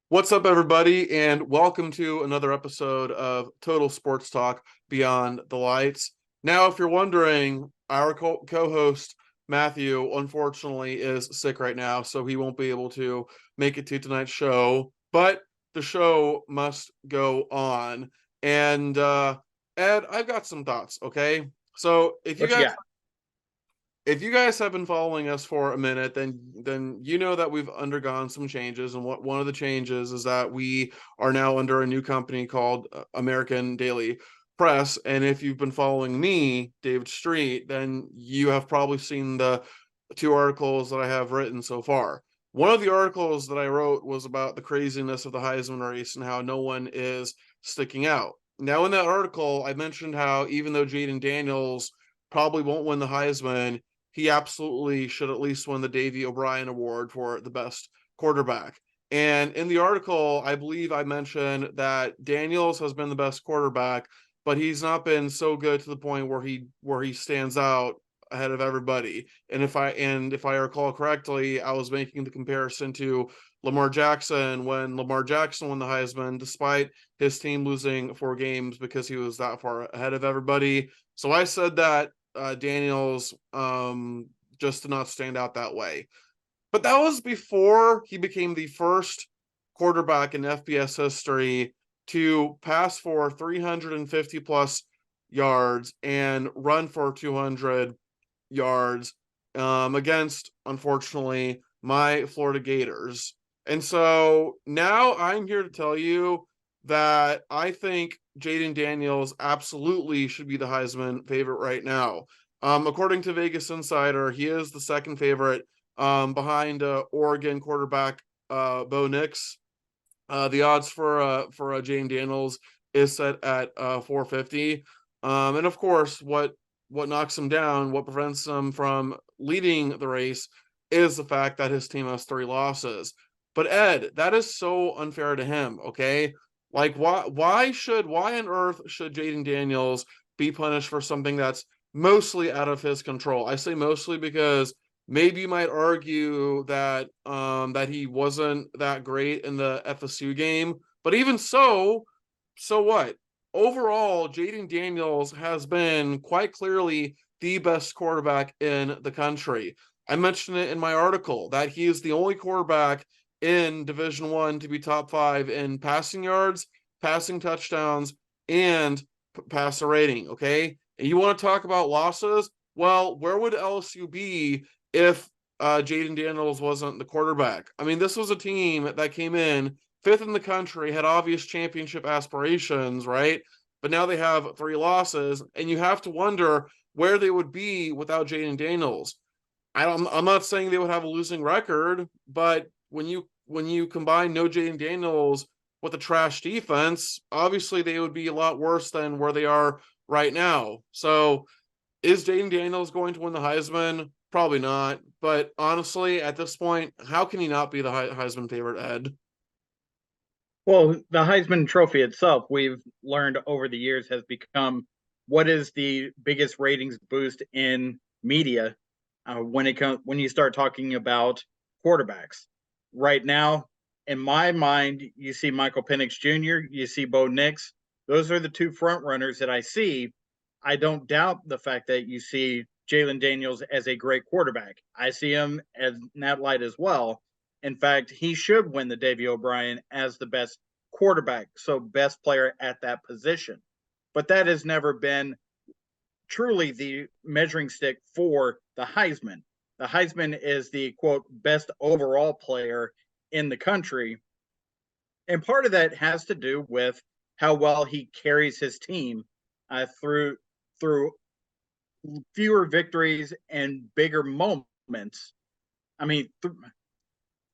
What's up, everybody, and welcome to another episode of Total Sports Talk Beyond the Lights. Now, if you're wondering, our co-host Matthew, unfortunately, is sick right now, so he won't be able to make it to tonight's show. But the show must go on. And Ed, I've got some thoughts. Okay, so What you got? if you guys have been following us for a minute, then you know that we've undergone some changes, and one of the changes is that we are now under a new company called American Daily Press. And if you've been following me, David Street, then you have probably seen the two articles that I have written so far. One of the articles that I wrote was about the craziness of the Heisman race and how no one is sticking out. Now, in that article, I mentioned how even though Jayden Daniels probably won't win the Heisman, he absolutely should at least win the Davey O'Brien Award for the best quarterback. And in the article, I believe I mentioned that Daniels has been the best quarterback, but he's not been so good to the point where he stands out ahead of everybody. And if I recall correctly, I was making the comparison to Lamar Jackson when Lamar Jackson won the Heisman, despite his team losing 4 games because he was that far ahead of everybody. So I said that Daniels just did not stand out that way. But that was before he became the first quarterback in FBS history to pass for 350 plus yards and run for 200 yards against, unfortunately, my Florida Gators. And so now I'm here to tell you that I think Jayden Daniels absolutely should be the Heisman favorite right now. According to Vegas Insider, he is the second favorite behind Oregon quarterback Bo Nix. The odds for Jayden Daniels is set at 450. And of course, what knocks him down, what prevents him from leading the race, is the fact that his team has 3 losses. But Ed, that is so unfair to him. Okay, like why on earth should Jayden Daniels be punished for something that's mostly out of his control? I say mostly because maybe you might argue that that he wasn't that great in the FSU game, but even so, so what? Overall, Jayden Daniels has been quite clearly the best quarterback in the country. I mentioned it in my article that he is the only quarterback in Division One to be top 5 in passing yards, passing touchdowns, and passer rating. Okay, and you want to talk about losses? Well, where would LSU be if Jayden Daniels wasn't the quarterback? I mean, this was a team that came in 5th in the country, had obvious championship aspirations, right? But now they have 3 losses, and you have to wonder where they would be without Jayden Daniels. I'm not saying they would have a losing record, but when you combine no Jayden Daniels with a trash defense, obviously they would be a lot worse than where they are right now. So is Jayden Daniels going to win the Heisman? Probably not. But honestly, at this point, how can he not be the Heisman favorite, Ed? Well, the Heisman Trophy itself, we've learned over the years, has become what is the biggest ratings boost in media when you start talking about quarterbacks. Right now, in my mind, you see Michael Penix Jr., you see Bo Nix. Those are the two front runners that I see. I don't doubt the fact that you see Jayden Daniels as a great quarterback. I see him as in that light as well. In fact, he should win the Davey O'Brien as the best quarterback, so best player at that position. But that has never been truly the measuring stick for the Heisman. The Heisman is the quote best overall player in the country. And part of that has to do with how well he carries his team through fewer victories and bigger moments. I mean,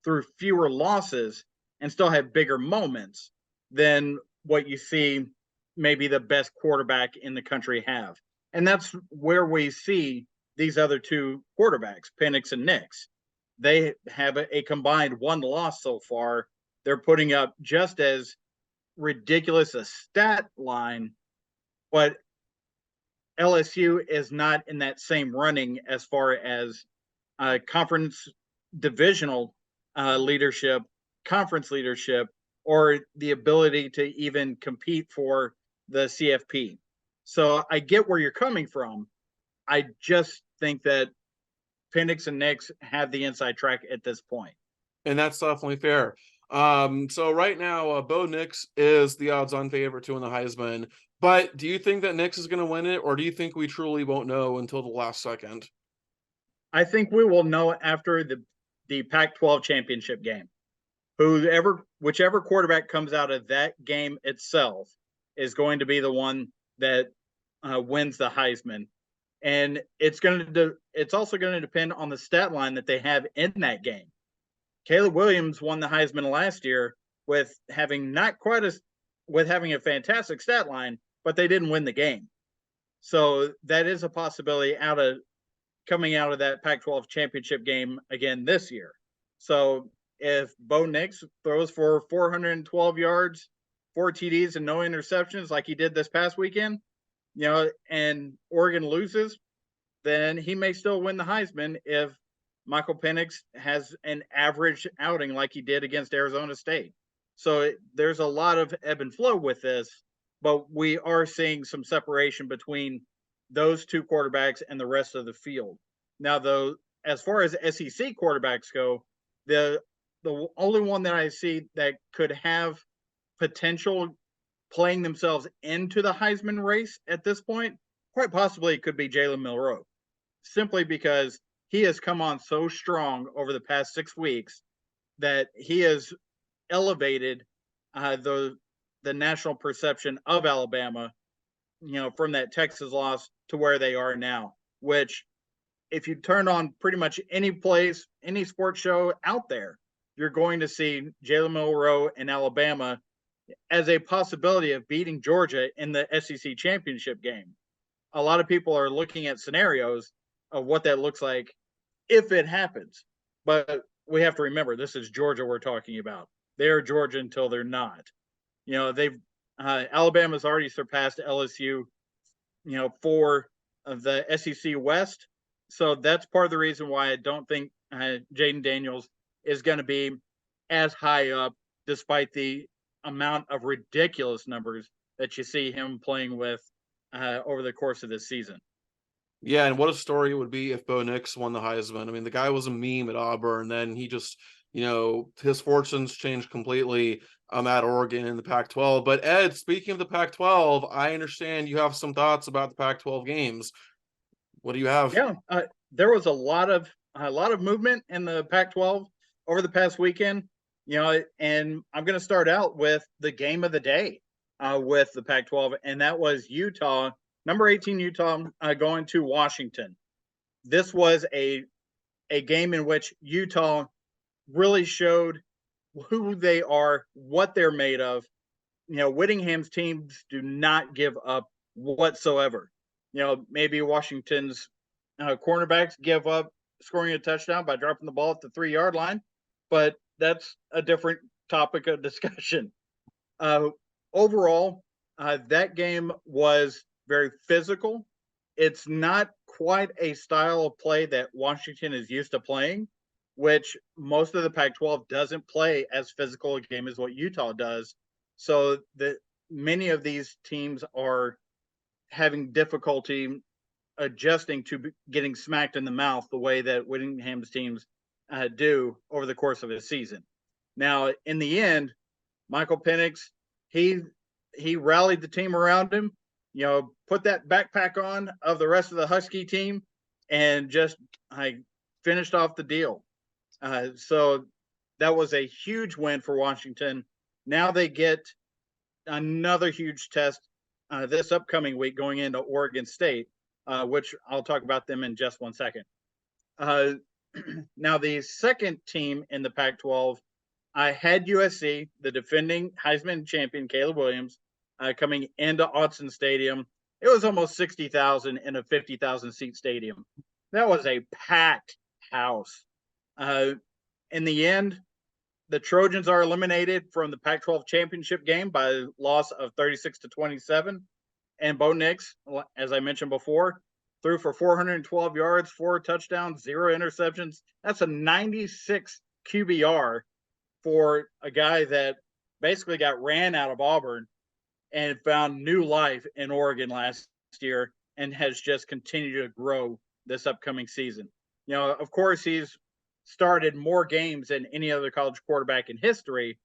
through fewer losses and still have bigger moments than what you see maybe the best quarterback in the country have. And that's where we see these other two quarterbacks, Penix and Nix. They have a combined 1 loss so far. They're putting up just as ridiculous a stat line, but LSU is not in that same running as far as conference divisional leadership, conference leadership. or the ability to even compete for the CFP. So I get where you're coming from. I just think that Penix and Nix have the inside track at this point. And that's definitely fair. So right now, Bo Nix is the odds-on favorite to win the Heisman. But do you think that Nix is going to win it, or do you think we truly won't know until the last second? I think we will know after the Pac-12 championship game. Whichever quarterback comes out of that game itself is going to be the one that wins the Heisman, and it's also going to depend on the stat line that they have in that game. Caleb Williams won the Heisman last year with having not quite as with having a fantastic stat line, but they didn't win the game. So that is a possibility coming out of that Pac-12 championship game again this year. So if Bo Nix throws for 412 yards, 4 TDs, and no interceptions like he did this past weekend, and Oregon loses, then he may still win the Heisman if Michael Penix has an average outing like he did against Arizona State. So there's a lot of ebb and flow with this, but we are seeing some separation between those two quarterbacks and the rest of the field. Now, though, as far as SEC quarterbacks go, the only one that I see that could have potential playing themselves into the Heisman race at this point, quite possibly it could be Jalen Milroe, simply because he has come on so strong over the past 6 weeks that he has elevated the national perception of Alabama, from that Texas loss to where they are now, which if you turn on pretty much any sports show out there, you're going to see Jalen Milroe and Alabama as a possibility of beating Georgia in the SEC championship game. A lot of people are looking at scenarios of what that looks like if it happens. But we have to remember, this is Georgia we're talking about. They are Georgia until they're not. Alabama's already surpassed LSU, for the SEC West. So that's part of the reason why I don't think Jayden Daniels is going to be as high up, despite the amount of ridiculous numbers that you see him playing with over the course of this season. Yeah, and what a story it would be if Bo Nix won the Heisman. I mean, the guy was a meme at Auburn, then he just, his fortunes changed completely at Oregon in the Pac-12. But Ed, speaking of the Pac-12, I understand you have some thoughts about the Pac-12 games. What do you have? Yeah, there was a lot of movement in the Pac-12 over the past weekend. And I'm going to start out with the game of the day with the Pac-12, and that was Utah, number 18 Utah, going to Washington. This was a game in which Utah really showed who they are, what they're made of. Whittingham's teams do not give up whatsoever. Maybe Washington's cornerbacks give up scoring a touchdown by dropping the ball at the 3-yard line, but that's a different topic of discussion. Overall, that game was very physical. It's not quite a style of play that Washington is used to playing, which most of the Pac-12 doesn't play as physical a game as what Utah does. So that many of these teams are having difficulty adjusting to getting smacked in the mouth the way that Whittingham's teams do over the course of a season. Now, in the end, Michael Penix, he rallied the team around him, put that backpack on of the rest of the Husky team, and just finished off the deal. So that was a huge win for Washington. Now they get another huge test this upcoming week going into Oregon State, which I'll talk about them in just 1 second. Now, the second team in the Pac-12, I had USC, the defending Heisman champion Caleb Williams, coming into Autzen Stadium. It was almost 60,000 in a 50,000 seat stadium. That was a packed house. In the end, the Trojans are eliminated from the Pac-12 championship game by a loss of 36-27. And Bo Nix, as I mentioned before, threw for 412 yards, 4 touchdowns, 0 interceptions. That's a 96 QBR for a guy that basically got ran out of Auburn and found new life in Oregon last year and has just continued to grow this upcoming season. Of course, he's started more games than any other college quarterback in history.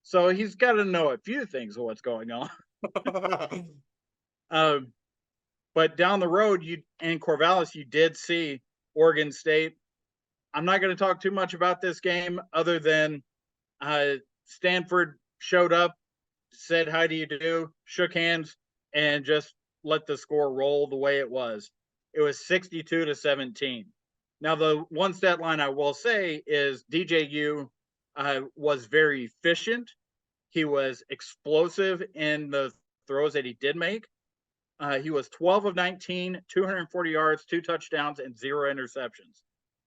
So he's got to know a few things of what's going on. um, but down the road, in Corvallis, you did see Oregon State. I'm not going to talk too much about this game other than Stanford showed up, said, "How do you do?" shook hands, and just let the score roll the way it was. It was 62-17. Now, the one stat line I will say is DJU was very efficient. He was explosive in the throws that he did make. He was 12 of 19, 240 yards, 2 touchdowns, and 0 interceptions.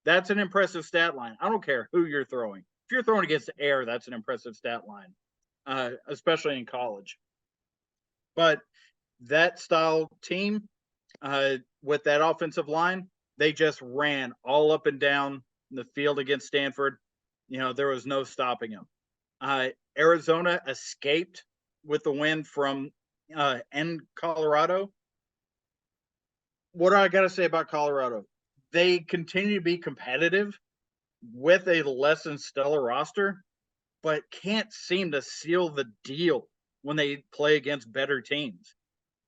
That's an impressive stat line. I don't care who you're throwing. If you're throwing against the air, that's an impressive stat line, especially in college. But that style team, with that offensive line, they just ran all up and down the field against Stanford. There was no stopping them. Arizona escaped with the win from in Colorado. What do I got to say about Colorado? They continue to be competitive with a less than stellar roster, but can't seem to seal the deal when they play against better teams.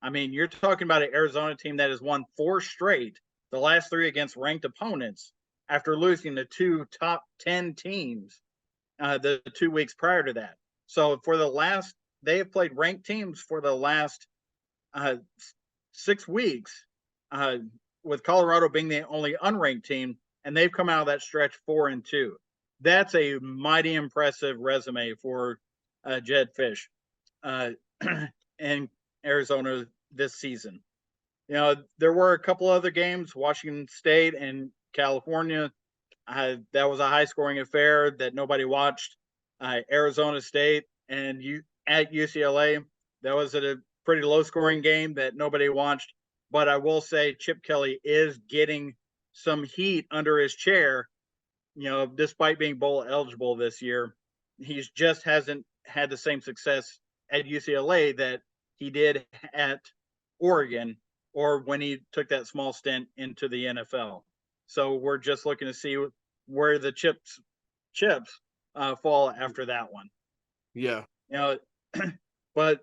I mean, you're talking about an Arizona team that has won 4 straight, the last 3 against ranked opponents, after losing to 2 top 10 teams the 2 weeks prior to that. So they have played ranked teams for the last 6 weeks, with Colorado being the only unranked team, and they've come out of that stretch 4-2. That's a mighty impressive resume for Jed Fish in Arizona this season. There were a couple other games, Washington State and California. That was a high-scoring affair that nobody watched. Arizona State and at UCLA, that was a pretty low-scoring game that nobody watched. But I will say Chip Kelly is getting some heat under his chair, despite being bowl eligible this year. He just hasn't had the same success at UCLA that he did at Oregon or when he took that small stint into the NFL. So we're just looking to see where the chips fall after that one. Yeah. But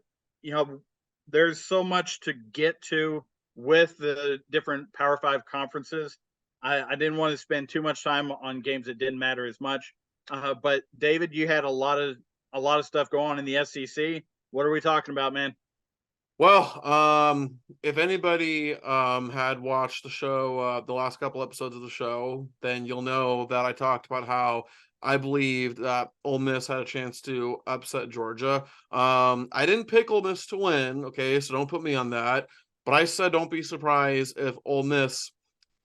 there's so much to get to with the different Power 5 conferences. I didn't want to spend too much time on games that didn't matter as much. But David, you had a lot of stuff going on in the SEC. What are we talking about, man? Well, if anybody had watched the show, the last couple episodes of the show, then you'll know that I talked about how I believed that Ole Miss had a chance to upset Georgia. I didn't pick Ole Miss to win, okay, so don't put me on that. But I said don't be surprised if Ole Miss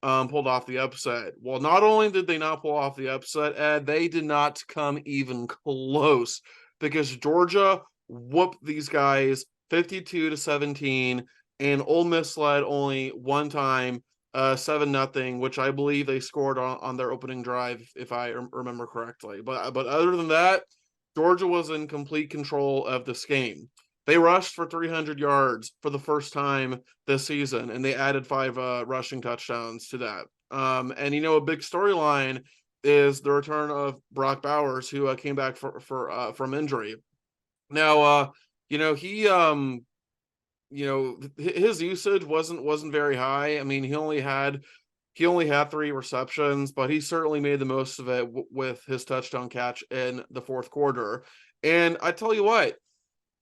pulled off the upset. Well, not only did they not pull off the upset, Ed, they did not come even close because Georgia whooped these guys 52-17, and Ole Miss led only one time, 7-0, which I believe they scored on their opening drive, if I remember correctly. But other than that, Georgia was in complete control of this game. They rushed for 300 yards for the first time this season, and they added 5 rushing touchdowns to that. And a big storyline is the return of Brock Bowers, who came back from injury. Now, he his usage wasn't very high. I mean, he only had 3 receptions, but he certainly made the most of it with his touchdown catch in the fourth quarter. And I tell you what,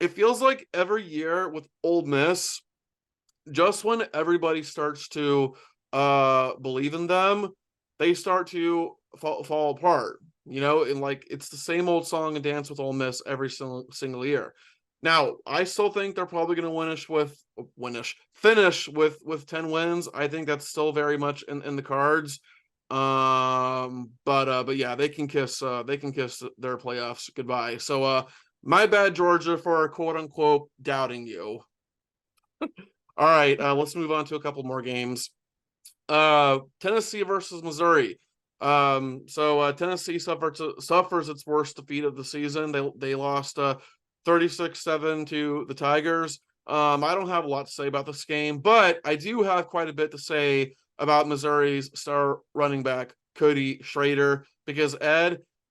it feels like every year with Ole Miss, just when everybody starts to believe in them, they start to fall apart. And like it's the same old song and dance with Ole Miss every single year. Now, I still think they're probably going to finish with 10 wins. I think that's still very much in the cards. But yeah, they can kiss their playoffs goodbye. So my bad, Georgia, for quote unquote doubting you. All right, let's move on to a couple more games. Tennessee versus Missouri. Tennessee suffers its worst defeat of the season. They lost 36-7 to the Tigers. I don't have a lot to say about this game, but I do have quite a bit to say about Missouri's star running back, Cody Schrader, because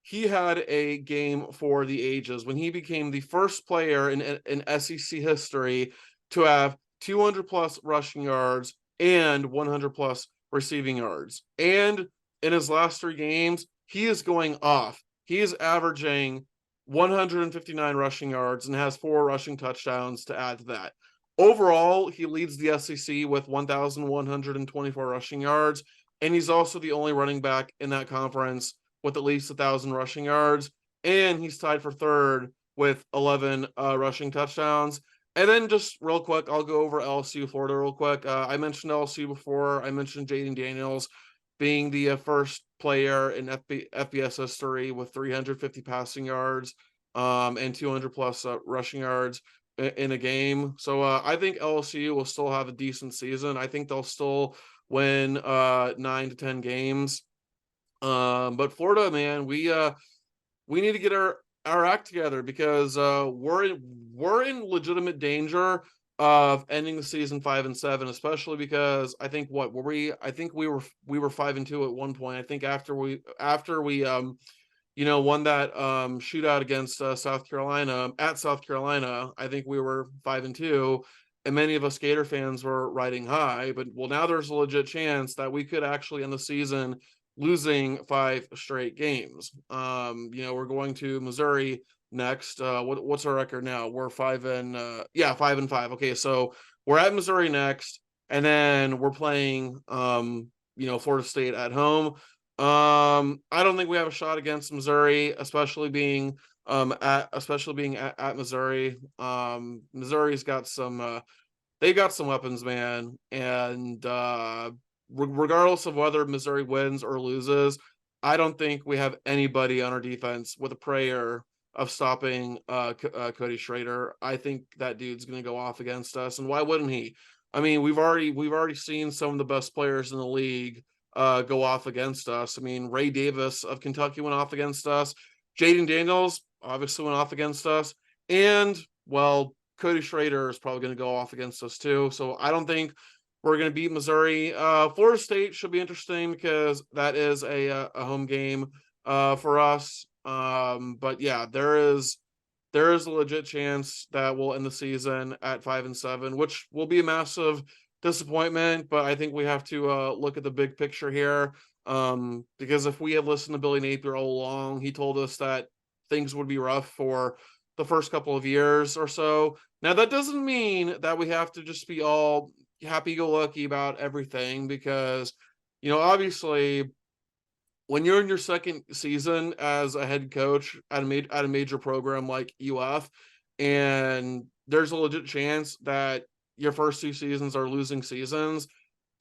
he had a game for the ages when he became the first player in SEC history to have 200 plus rushing yards and 100 plus receiving yards. And in his last 3 games, he is going off. He is averaging 159 rushing yards and has 4 rushing touchdowns to add to that. Overall, he leads the SEC with 1,124 rushing yards, and he's also the only running back in that conference with at least 1,000 rushing yards, and he's tied for third with 11 rushing touchdowns. And then just real quick, I'll go over LSU Florida real quick. I mentioned LSU before. I mentioned Jayden Daniels being the first player in FBS history with 350 passing yards and 200 plus rushing yards in a game. So I think LSU will still have a decent season. I think they'll still win 9 to 10 games. But Florida, man, we need to get our act together because we're in legitimate danger of ending the season 5-7, especially because I think what were we? I think we were 5-2 at one point. I think after we won that shootout against South Carolina at South Carolina, I think we were 5-2, and many of us Gator fans were riding high. But well, now there's a legit chance that we could actually end the season losing 5 straight games. We're going to Missouri next. What's our record now? We're 5-5. Okay, so we're at Missouri next, and then we're playing Florida State at home. I don't think we have a shot against Missouri, especially being at Missouri. Missouri's got some they got some weapons, man, and regardless of whether Missouri wins or loses, I don't think we have anybody on our defense with a prayer of stopping Cody Schrader. I think that dude's going to go off against us, and why wouldn't he? I mean, we've already seen some of the best players in the league go off against us. I mean, Ray Davis of Kentucky went off against us. Jayden Daniels obviously went off against us, and well, Cody Schrader is probably going to go off against us too. So I don't think we're going to beat Missouri. Florida State should be interesting because that is a home game for us. But yeah, there is a legit chance that we'll end the season at 5-7, which will be a massive disappointment. But I think we have to look at the big picture here. Because if we had listened to Billy Napier all along, he told us that things would be rough for the first couple of years or so. Now, that doesn't mean that we have to just be all happy-go-lucky about everything because, obviously, when you're in your second season as a head coach at a major program like UF, and there's a legit chance that your first 2 seasons are losing seasons,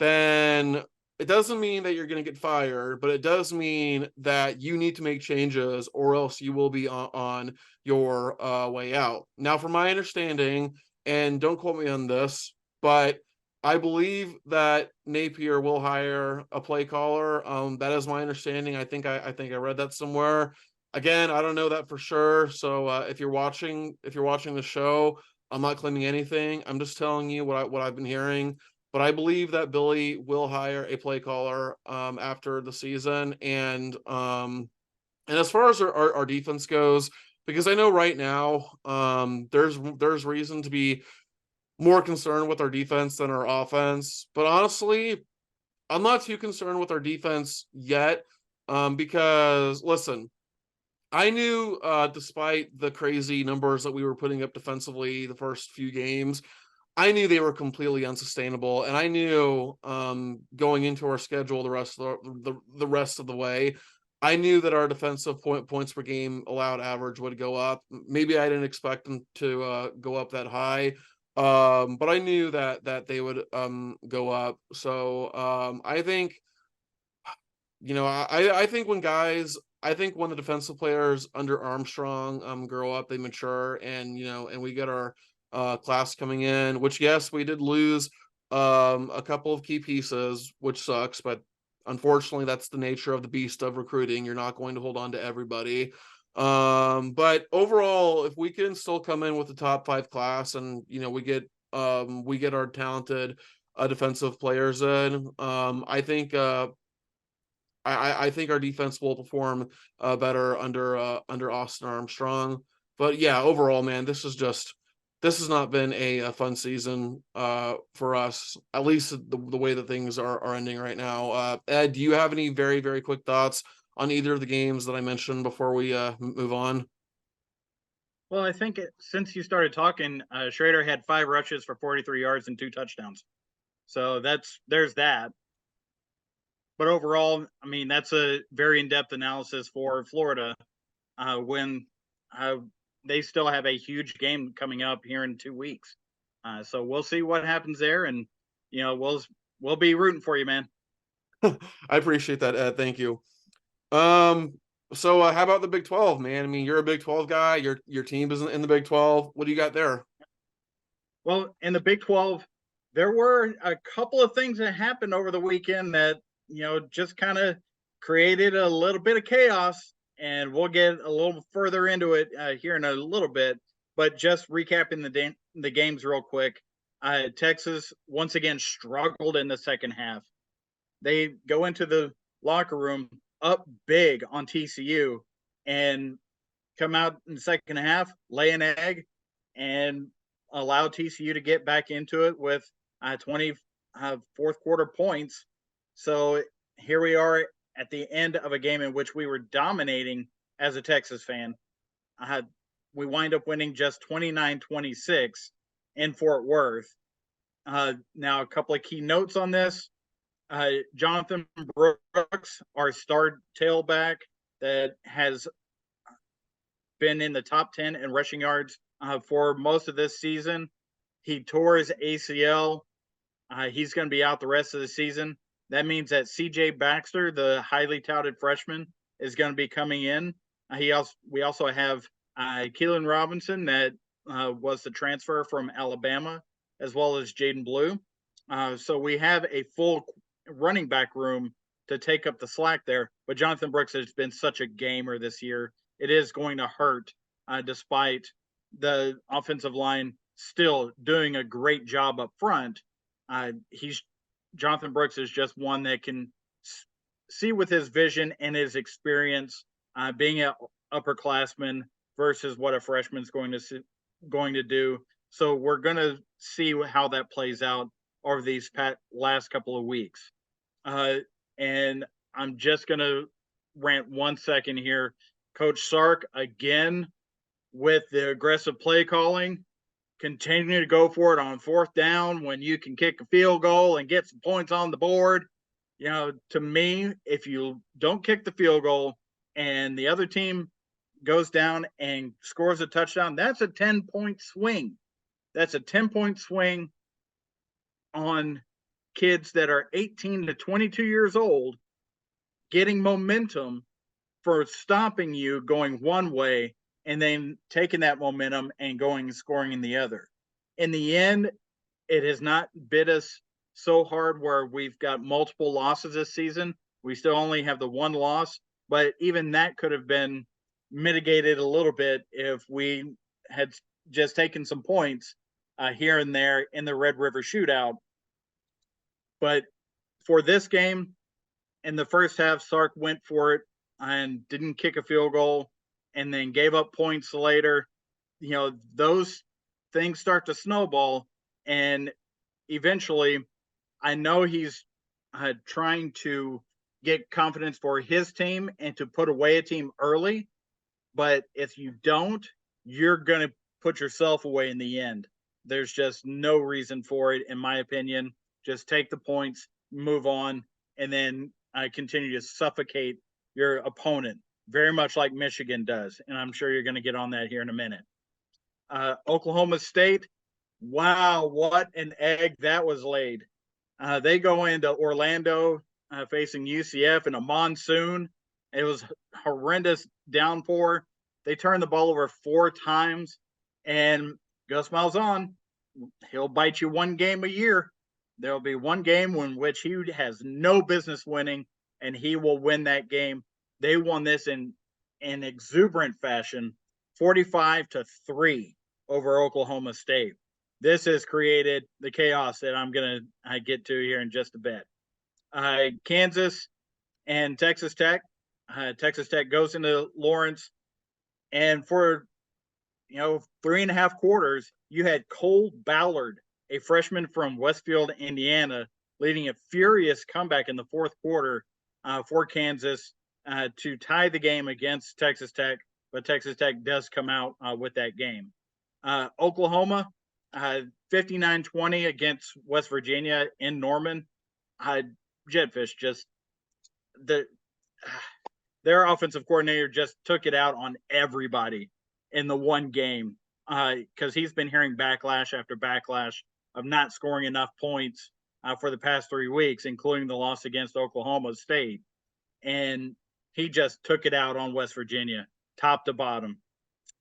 then it doesn't mean that you're going to get fired, but it does mean that you need to make changes or else you will be on your way out. Now, from my understanding, and don't quote me on this, but I believe that Napier will hire a play caller. That is my understanding. I think I read that somewhere. Again, I don't know that for sure. So if you're watching the show, I'm not claiming anything. I'm just telling you what I've been hearing. But I believe that Billy will hire a play caller after the season. And as far as our defense goes, because I know right now there's reason to be more concerned with our defense than our offense. But honestly, I'm not too concerned with our defense yet because, listen, I knew despite the crazy numbers that we were putting up defensively the first few games, I knew they were completely unsustainable, and I knew going into our schedule the rest of the way, I knew that our defensive points per game allowed average would go up. Maybe I didn't expect them to go up that high, but I knew that they would go up. So I think I think when the defensive players under Armstrong grow up, they mature, and and we get our class coming in, which yes, we did lose a couple of key pieces, which sucks, but unfortunately, that's the nature of the beast of recruiting. You're not going to hold on to everybody. But overall, if we can still come in with the top 5 class, and we get our talented defensive players in, I think our defense will perform better under Austin Armstrong. But yeah, overall, man, this has not been a fun season for us. At least the way that things are ending right now. Ed, do you have any very very quick thoughts on either of the games that I mentioned before we move on? Well, I think since you started talking, Schrader had 5 rushes for 43 yards and 2 touchdowns. So there's that. But overall, I mean, that's a very in-depth analysis for Florida when uh, they still have a huge game coming up here in 2 weeks. So we'll see what happens there, and we'll be rooting for you, man. I appreciate that, Ed. Thank you. Um, so how about the Big 12, man? I mean, you're a Big 12 guy. Your team isn't in the Big 12. What do you got there? Well, in the Big 12, there were a couple of things that happened over the weekend that just kind of created a little bit of chaos, and we'll get a little further into it here in a little bit. But just recapping the games real quick, Texas once again struggled in the second half. They go into the locker room up big on TCU and come out in the second half, lay an egg, and allow TCU to get back into it with 20 fourth quarter points. So here we are at the end of a game in which we were dominating as a Texas fan. We wind up winning just 29-26 in Fort Worth. Now, a couple of key notes on this. Jonathan Brooks, our star tailback that has been in the top 10 in rushing yards for most of this season. He tore his ACL. He's going to be out the rest of the season. That means that CJ Baxter, the highly touted freshman, is going to be coming in. We also have Keelan Robinson, that was the transfer from Alabama, as well as Jayden Blue. So we have a full running back room to take up the slack there. But Jonathan Brooks has been such a gamer this year. It is going to hurt, despite the offensive line still doing a great job up front. Jonathan Brooks is just one that can see with his vision and his experience, being an upperclassman versus what a freshman's going to do. So we're going to see how that plays out over these last couple of weeks. And I'm just going to rant 1 second here. Coach Sark, again, with the aggressive play calling, continue to go for it on 4th down when you can kick a field goal and get some points on the board. To me, if you don't kick the field goal and the other team goes down and scores a touchdown, that's a 10-point swing. That's a 10-point swing on kids that are 18 to 22 years old, getting momentum for stopping you going one way and then taking that momentum and going and scoring in the other. In the end, it has not bit us so hard where we've got multiple losses this season. We still only have the 1 loss, but even that could have been mitigated a little bit if we had just taken some points here and there in the Red River Shootout. But for this game, in the first half, Sark went for it and didn't kick a field goal and then gave up points later. Those things start to snowball, and eventually I know he's trying to get confidence for his team and to put away a team early, but if you don't, you're going to put yourself away in the end. There's just no reason for it, in my opinion. Just take the points, move on, and then continue to suffocate your opponent, very much like Michigan does. And I'm sure you're going to get on that here in a minute. Oklahoma State, wow, what an egg that was laid. They go into Orlando facing UCF in a monsoon. It was horrendous downpour. They turned the ball over 4 times, and Gus Malzahn, he'll bite you 1 game a year. There'll be 1 game in which he has no business winning, and he will win that game. They won this in exuberant fashion, 45-3 over Oklahoma State. This has created the chaos that I'm going to get to here in just a bit. Kansas and Texas Tech. Texas Tech goes into Lawrence, and for 3.5 quarters, you had Cole Ballard, a freshman from Westfield, Indiana, leading a furious comeback in the fourth quarter for Kansas to tie the game against Texas Tech, but Texas Tech does come out with that game. Oklahoma, 59-20 against West Virginia in Norman. Jetfish just their offensive coordinator just took it out on everybody in the one game because he's been hearing backlash after backlash of not scoring enough points for the past 3 weeks, including the loss against Oklahoma State. And he just took it out on West Virginia, top to bottom.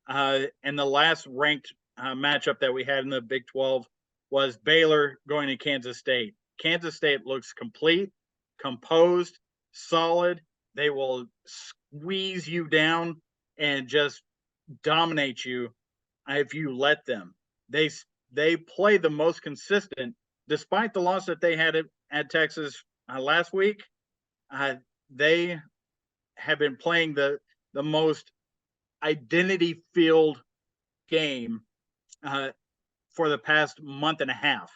And the last ranked matchup that we had in the Big 12 was Baylor going to Kansas State. Kansas State looks complete, composed, solid. They will squeeze you down and just dominate you if you let them. They play the most consistent, despite the loss that they had at Texas last week. They have been playing the most identity-filled game for the past month and a half.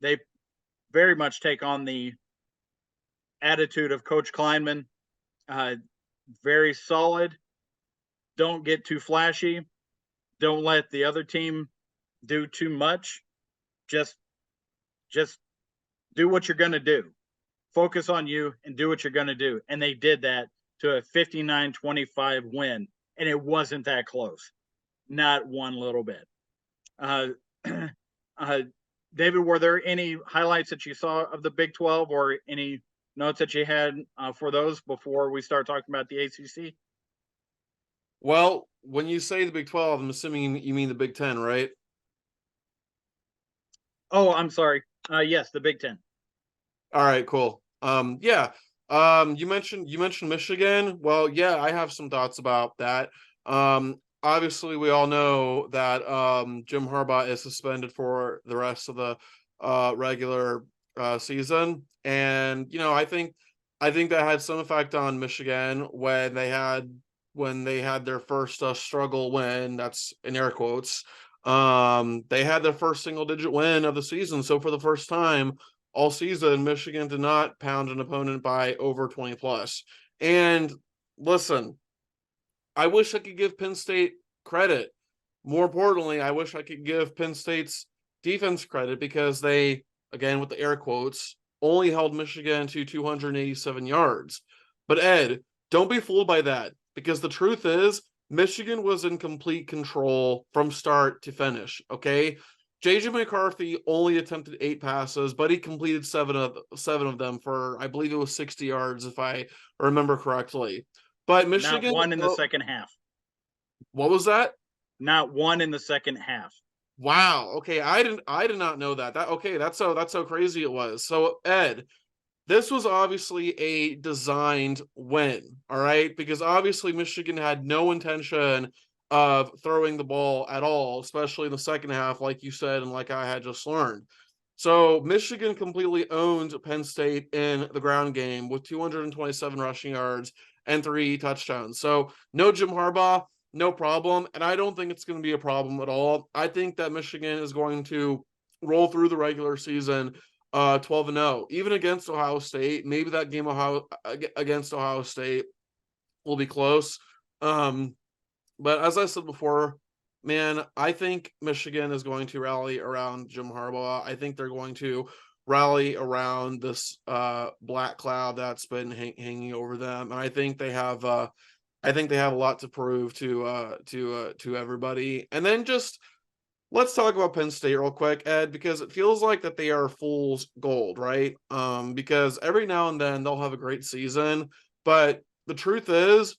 They very much take on the attitude of Coach Kleinman. Very solid. Don't get too flashy. Don't let the other team do too much. Just do what you're going to do. Focus on you and do what you're going to do. And they did that to a 59-25 win. And it wasn't that close. Not one little bit. David, were there any highlights that you saw of the Big 12 or any notes that you had for those before we start talking about the ACC? Well, when you say the Big 12, I'm assuming you mean the Big 10, right? Oh, I'm sorry. Yes, the Big 10. All right, cool. Yeah. You mentioned Michigan. Well, yeah, I have some thoughts about that. Obviously we all know that Jim Harbaugh is suspended for the rest of the regular season. And I think that had some effect on Michigan when they had their first struggle win, that's in air quotes. They had their first single digit win of the season. So for the first time all season, Michigan did not pound an opponent by over 20 plus. And listen, I wish I could give Penn State credit. More importantly, I wish I could give Penn State's defense credit because they, again, with the air quotes, only held Michigan to 287 yards. But Ed, don't be fooled by that because the truth is Michigan was in complete control from start to finish, okay? JJ McCarthy only attempted 8 passes, but he completed seven of them for, I believe it was 60 yards, if I remember correctly. But Michigan, not one in the second half. What was that? Not one in the second half. Wow. Okay, I did not know that. That's so crazy it was. So Ed, this was obviously a designed win, all right? Because obviously Michigan had no intention of throwing the ball at all, especially in the second half, like you said, and like I had just learned. So Michigan completely owned Penn State in the ground game with 227 rushing yards and 3 touchdowns. So no Jim Harbaugh, no problem. And I don't think it's going to be a problem at all. I think that Michigan is going to roll through the regular season 12-0, even against Ohio State. Maybe that game against Ohio State will be close. But as I said before, man, I think Michigan is going to rally around Jim Harbaugh. I think they're going to rally around this black cloud that's been hanging over them, and I think they have a lot to prove to everybody. And then just let's talk about Penn State real quick, Ed, because it feels like that they are fool's gold, right? Because every now and then they'll have a great season, but the truth is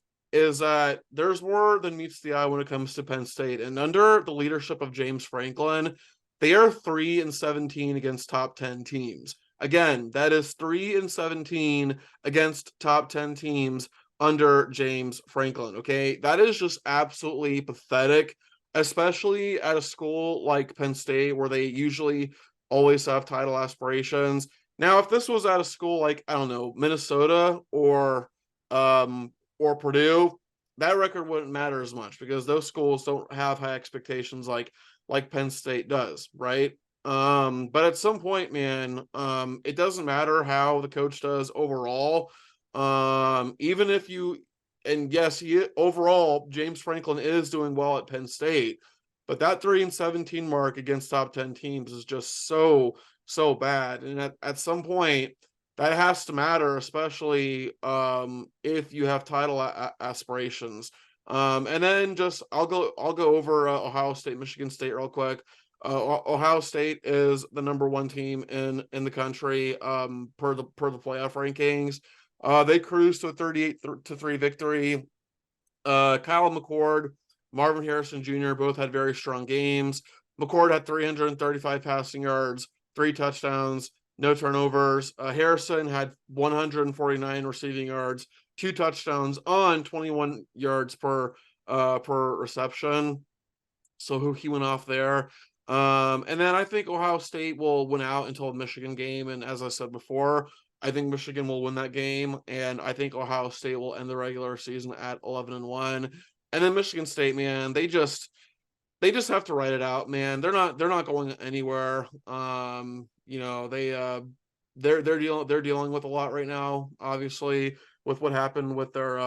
that there's more than meets the eye when it comes to Penn State. And under the leadership of James Franklin, they are 3-17 against top 10 teams. Again, that is 3-17 against top 10 teams under James Franklin. Okay, that is just absolutely pathetic, especially at a school like Penn State where they usually always have title aspirations. Now, if this was at a school like, I don't know, Minnesota or Purdue, that record wouldn't matter as much because those schools don't have high expectations like Penn State does, right? But at some point, man, it doesn't matter how the coach does overall. Even if you, and yes, overall James Franklin is doing well at Penn State, but that 3-17 mark against top 10 teams is just so bad. And at some point, that has to matter, especially if you have title aspirations. And then just I'll go over Ohio State, Michigan State real quick. Ohio State is the number one team in the country per the playoff rankings. They cruised to a 38-3 victory. Kyle McCord, Marvin Harrison Jr. both had very strong games. McCord had 335 passing yards, 3 touchdowns, no turnovers. Harrison had 149 receiving yards, 2 touchdowns on 21 yards per reception. So he went off there. And then I think Ohio State will win out until the Michigan game. And as I said before, I think Michigan will win that game. And I think Ohio State will end the regular season at 11-1. And then Michigan State, man, they just have to write it out, man. They're not going anywhere. They're dealing with a lot right now, obviously, with what happened with their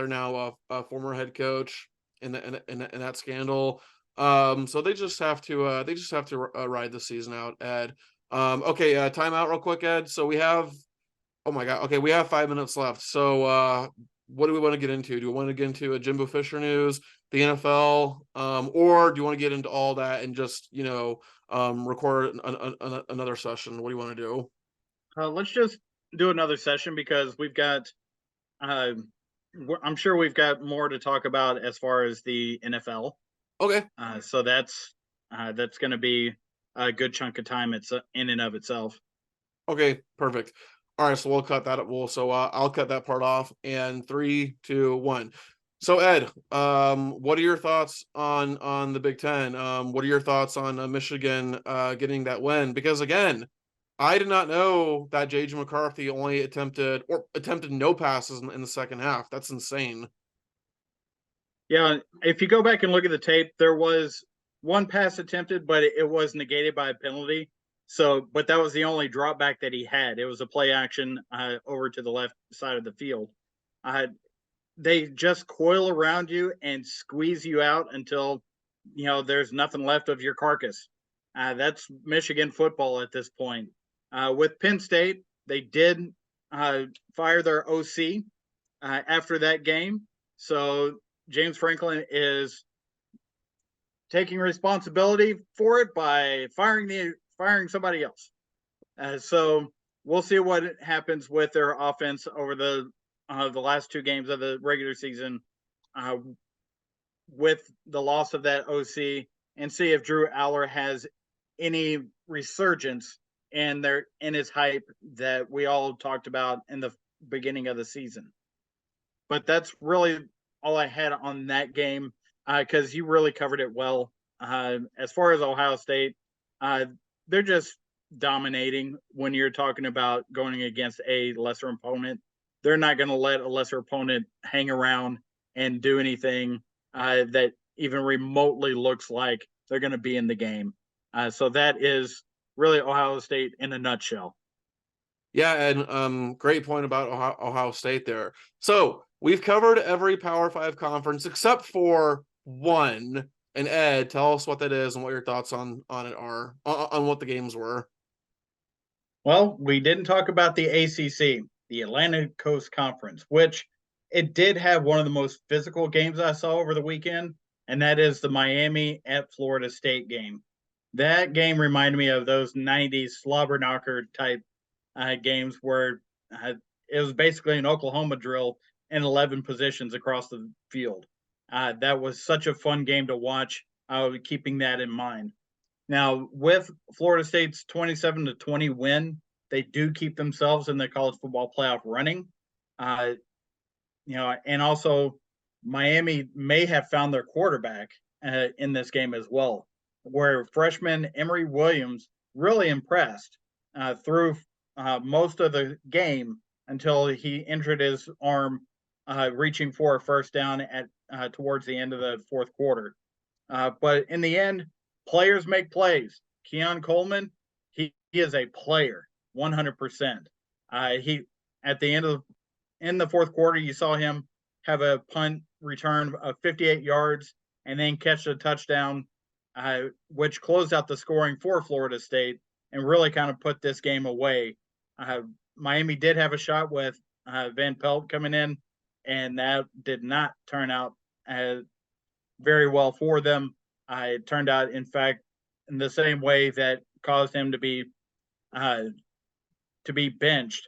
now former head coach in that scandal. So they just have to ride the season out, Ed. Okay, timeout real quick, Ed. So we have, oh my God, okay, we have 5 minutes left. So what do we want to get into? Do we want to get into a Jimbo Fisher news, the NFL, or do you want to get into all that and just record another session? What do you want to do? Let's just do another session because we've got. Uh, I'm sure we've got more to talk about as far as the NFL. Okay. So that's going to be a good chunk of time. It's in and of itself. Okay, perfect. All right, so we'll cut that. I'll cut that part off. And 3, 2, 1. So Ed, what are your thoughts on the Big Ten? What are your thoughts on Michigan getting that win? Because again, I did not know that J.J. McCarthy only attempted no passes in the second half. That's insane. Yeah, if you go back and look at the tape, there was one pass attempted, but it was negated by a penalty. So, but that was the only drop back that he had. It was a play action over to the left side of the field. They just coil around you and squeeze you out until there's nothing left of your carcass. That's Michigan football at this point. With Penn State, they did fire their OC after that game. So James Franklin is taking responsibility for it by firing somebody else. So we'll see what happens with their offense over the last two games of the regular season with the loss of that OC, and see if Drew Aller has any resurgence in his hype that we all talked about in the beginning of the season. But that's really all I had on that game because you really covered it well. As far as Ohio State, they're just dominating when you're talking about going against a lesser opponent. They're not going to let a lesser opponent hang around and do anything that even remotely looks like they're going to be in the game. So that is really Ohio State in a nutshell. Yeah, and great point about Ohio State there. So we've covered every Power Five conference except for one. And Ed, tell us what that is and what your thoughts on it are, on what the games were. Well, we didn't talk about the ACC, the Atlantic Coast Conference, which it did have one of the most physical games I saw over the weekend, and that is the Miami at Florida State game. That game reminded me of those 90s slobber knocker type games where it was basically an Oklahoma drill in 11 positions across the field. That was such a fun game to watch, keeping that in mind. Now, with Florida State's 27-20 win, they do keep themselves in the college football playoff running. Uh, and also Miami may have found their quarterback in this game as well, where freshman Emory Williams really impressed through most of the game until he injured his arm reaching for a first down at towards the end of the fourth quarter. But in the end, players make plays. Keon Coleman, he is a player, 100%. He at the end of in the fourth quarter, you saw him have a punt return of 58 yards and then catch a touchdown, which closed out the scoring for Florida State and really kind of put this game away. Miami did have a shot with Van Pelt coming in, and that did not turn out very well for them. It turned out, in fact, in the same way that caused him to be benched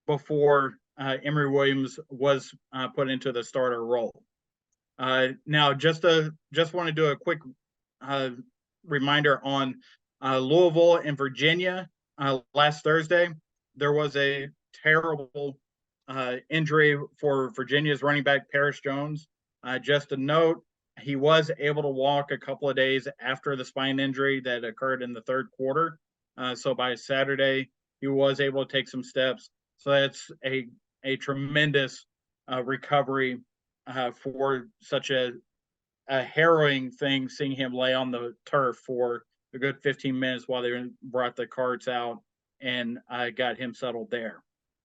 before Emory Williams was put into the starter role. Now, just want to do a quick reminder on Louisville and Virginia. Last Thursday, there was a terrible injury for Virginia's running back, Paris Jones. Just a note, he was able to walk a couple of days after the spine injury that occurred in the third quarter. So by Saturday, he was able to take some steps. So that's a tremendous recovery for such a harrowing thing, seeing him lay on the turf for a good 15 minutes while they brought the carts out and got him settled there.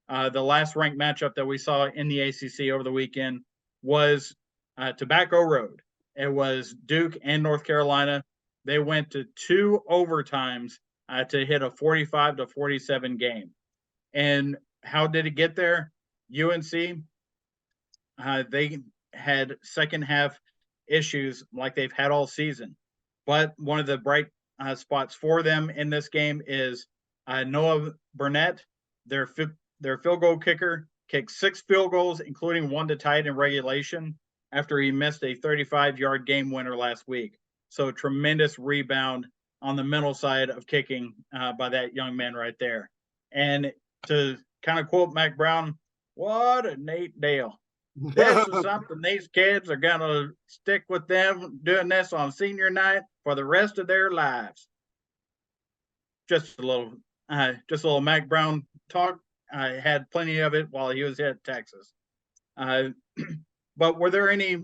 The last ranked matchup that we saw in the ACC over the weekend was Tobacco Road. It was Duke and North Carolina. They went to 2 overtimes to hit a 45-47 game. And how did it get there? UNC, they had second half issues like they've had all season. But one of the bright spots for them in this game is Noah Burnett, their field goal kicker, kicked 6 field goals, including one to tie it in regulation after he missed a 35-yard game winner last week. So tremendous rebound on the mental side of kicking by that young man right there. And to kind of quote Mac Brown, what a neat deal. This is something these kids are going to stick with them doing this on senior night for the rest of their lives. Just a little Mac Brown talk. I had plenty of it while he was at Texas. But were there any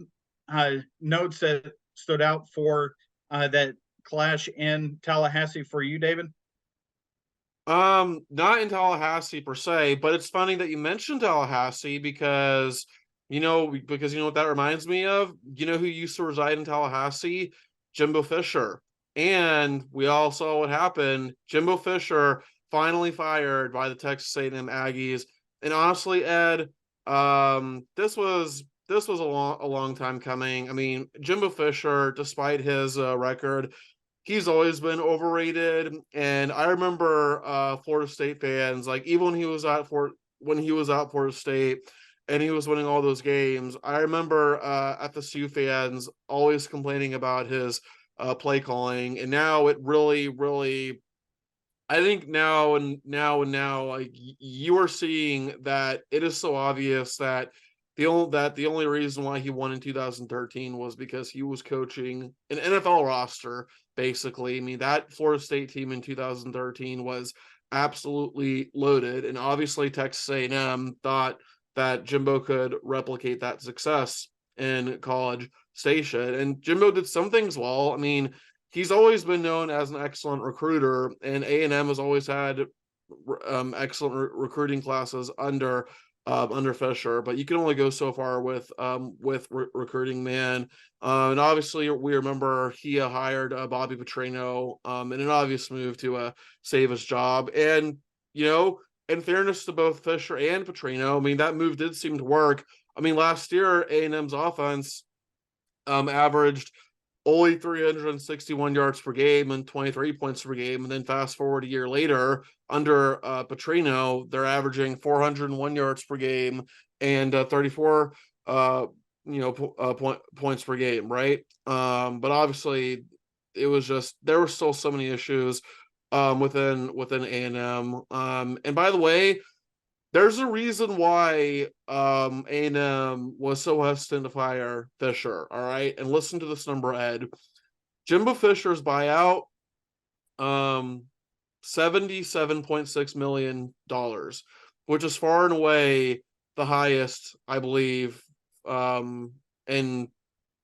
notes that stood out for that clash in Tallahassee for you, David? Not in Tallahassee per se, but it's funny that you mentioned Tallahassee because you know what that reminds me of? You know who used to reside in Tallahassee? Jimbo Fisher. And we all saw what happened. Jimbo Fisher finally fired by the Texas A&M Aggies. And honestly, Ed, this was a long time coming. I mean, Jimbo Fisher, despite his record, he's always been overrated. And I remember Florida State fans, like even when he was at Florida State and he was winning all those games, I remember FSU fans always complaining about his play calling. And now it really, I think now, like you are seeing that it is so obvious that the only reason why he won in 2013 was because he was coaching an NFL roster. Basically, I mean that Florida State team in 2013 was absolutely loaded, and obviously Texas A&M thought that Jimbo could replicate that success in College Station, and Jimbo did some things well. I mean, he's always been known as an excellent recruiter, and A&M has always had excellent recruiting classes under Fisher, but you can only go so far with recruiting, man. And obviously, we remember he hired Bobby Petrino in an obvious move to save his job. And you know, in fairness to both Fisher and Petrino, I mean that move did seem to work. I mean, last year A&M's offense averaged only 361 yards per game and 23 points per game. And then fast forward a year later, under Petrino, they're averaging 401 yards per game and 34 points per game, right? But obviously, it was just there were still so many issues within A&M. And by the way, there's a reason why A&M was so hesitant to fire Fisher. All right, and listen to this number, Ed. Jimbo Fisher's buyout, um, $77.6 million, which is far and away the highest, I believe, in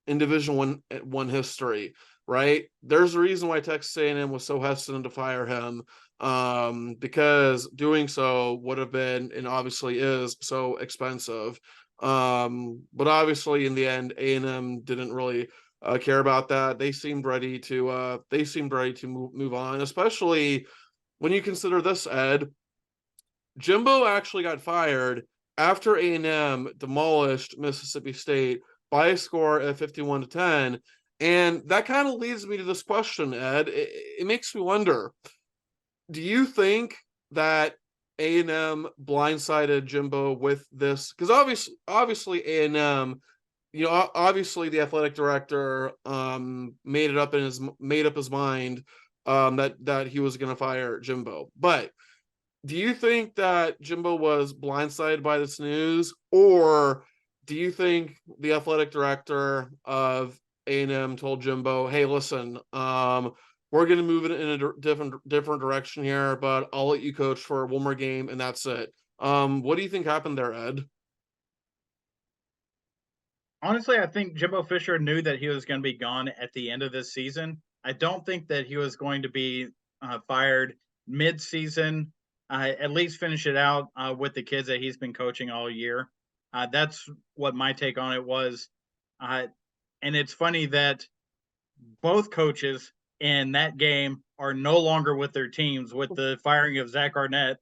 Division one history. Right? There's a reason why Texas A&M was so hesitant to fire him, because doing so would have been, and obviously is, so expensive. But obviously, in the end, A&M didn't really care about that. They seemed ready to move on, especially when you consider this, Ed. Jimbo actually got fired after A&M demolished Mississippi State by a score of 51-10. And that kind of leads me to this question, Ed. It makes me wonder, do you think that A&M blindsided Jimbo with this? Because obviously A&M, obviously the athletic director made up his mind that he was going to fire Jimbo. But do you think that Jimbo was blindsided by this news, or do you think the athletic director of A&M told Jimbo, "Hey, listen, we're going to move it in a different direction here, but I'll let you coach for one more game, and that's it." What do you think happened there, Ed? Honestly, I think Jimbo Fisher knew that he was going to be gone at the end of this season. I don't think that he was going to be fired mid-season. At least finish it out with the kids that he's been coaching all year. That's what my take on it was. And it's funny that both coaches in that game are no longer with their teams with the firing of Zach Arnett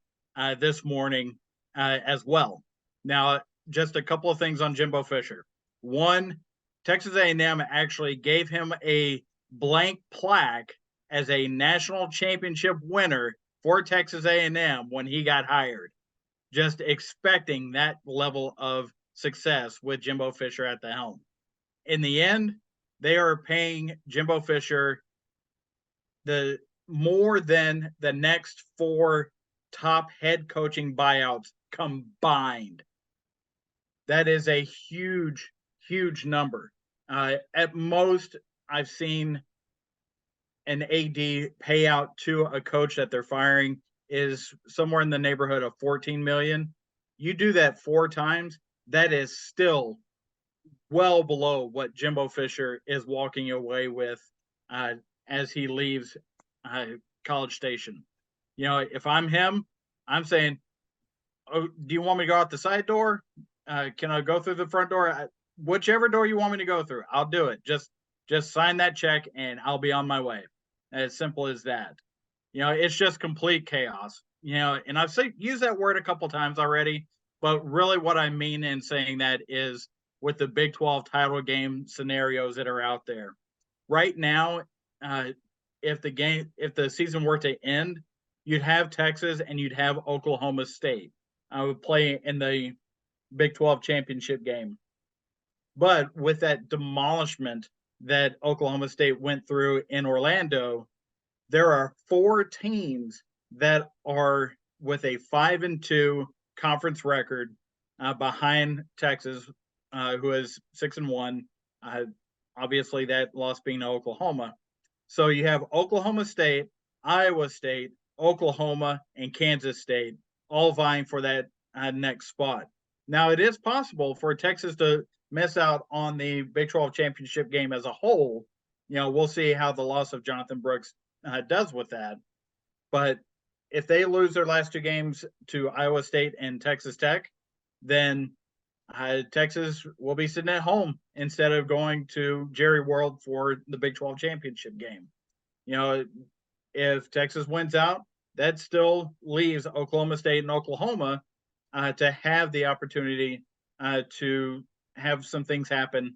this morning as well. Now, just a couple of things on Jimbo Fisher. One, Texas A&M actually gave him a blank plaque as a national championship winner for Texas A&M when he got hired, just expecting that level of success with Jimbo Fisher at the helm. In the end, they are paying Jimbo Fisher the more than the next four top head coaching buyouts combined. That is a huge, huge number. At most, I've seen an AD payout to a coach that they're firing is somewhere in the neighborhood of 14 million. You do that 4 times, that is still well below what Jimbo Fisher is walking away with as he leaves College Station. If I'm him, I'm saying, "Oh, do you want me to go out the side door? Can I go through the front door? Whichever door you want me to go through, I'll do it. Just sign that check and I'll be on my way." As simple as that. It's just complete chaos. And I've used that word a couple times already, but really what I mean in saying that is with the Big 12 title game scenarios that are out there. Right now, if the season were to end, you'd have Texas and you'd have Oklahoma State would play in the Big 12 championship game. But with that demolishment that Oklahoma State went through in Orlando, there are 4 teams that are with a 5-2 conference record behind Texas, who is 6-1. Obviously, that loss being to Oklahoma. So you have Oklahoma State, Iowa State, Oklahoma, and Kansas State all vying for that next spot. Now, it is possible for Texas to miss out on the Big 12 championship game as a whole. We'll see how the loss of Jonathan Brooks does with that. But if they lose their last 2 games to Iowa State and Texas Tech, then Texas will be sitting at home instead of going to Jerry World for the Big 12 championship game. If Texas wins out, that still leaves Oklahoma State and Oklahoma to have the opportunity to have some things happen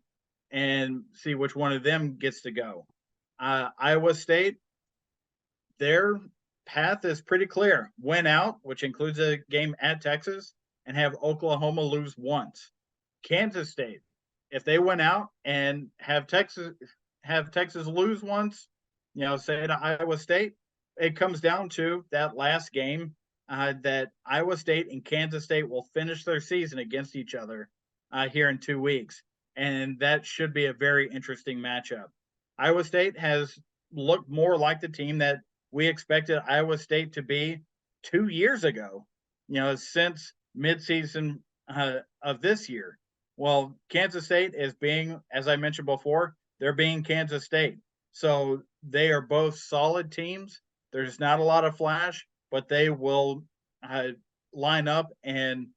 and see which one of them gets to go. Iowa State, their path is pretty clear. Win out, which includes a game at Texas, and have Oklahoma lose once. Kansas State, if they win out and have Texas lose once, say to Iowa State, it comes down to that last game that Iowa State and Kansas State will finish their season against each other here in 2 weeks. And that should be a very interesting matchup. Iowa State has looked more like the team that we expected Iowa State to be 2 years ago, since midseason of this year. Well, Kansas State is being, as I mentioned before, they're being Kansas State. So they are both solid teams. There's not a lot of flash, but they will line up and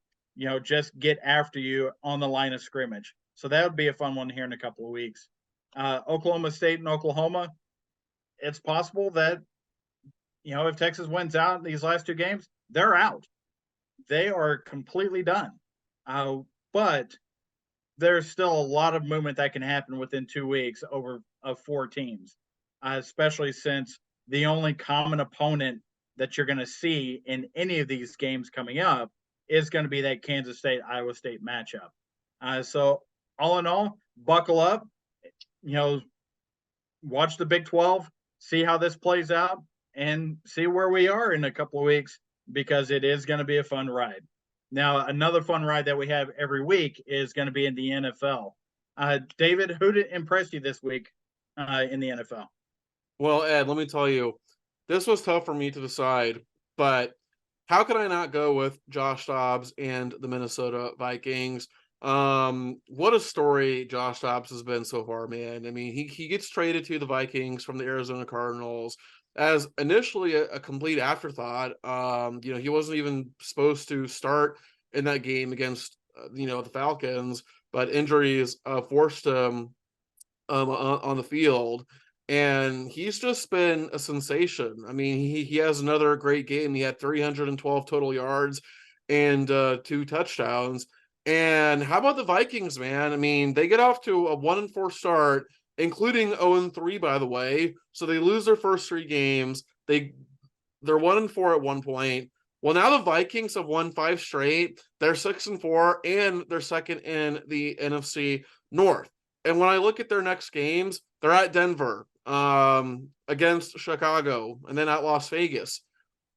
just get after you on the line of scrimmage. So that would be a fun one here in a couple of weeks. Oklahoma State and Oklahoma, it's possible that if Texas wins out these last two games, they're out. They are completely done. But there's still a lot of movement that can happen within 2 weeks of four teams, especially since the only common opponent that you're going to see in any of these games coming up is going to be that Kansas State Iowa State matchup. So all in all, buckle up, watch the Big 12, see how this plays out, and see where we are in a couple of weeks, because it is going to be a fun ride. Now, another fun ride that we have every week is going to be in the NFL. David, who did impress you this week in the NFL? Well, Ed, let me tell you, this was tough for me to decide, but how could I not go with Josh Dobbs and the Minnesota Vikings? What a story Josh Dobbs has been so far, man. I mean, he gets traded to the Vikings from the Arizona Cardinals as initially a complete afterthought. He wasn't even supposed to start in that game against the Falcons, but injuries forced him on the field, and he's just been a sensation. I mean, he has another great game. He had 312 total yards and 2 touchdowns. And how about the Vikings, man? I mean, they get off to a 1-4 start, including 0-3, by the way. So they lose their first 3 games. They're 1-4 at one point. Well, now the Vikings have won 5 straight. They're 6-4, and they're second in the NFC North. And when I look at their next games, they're at Denver, against Chicago, and then at Las Vegas.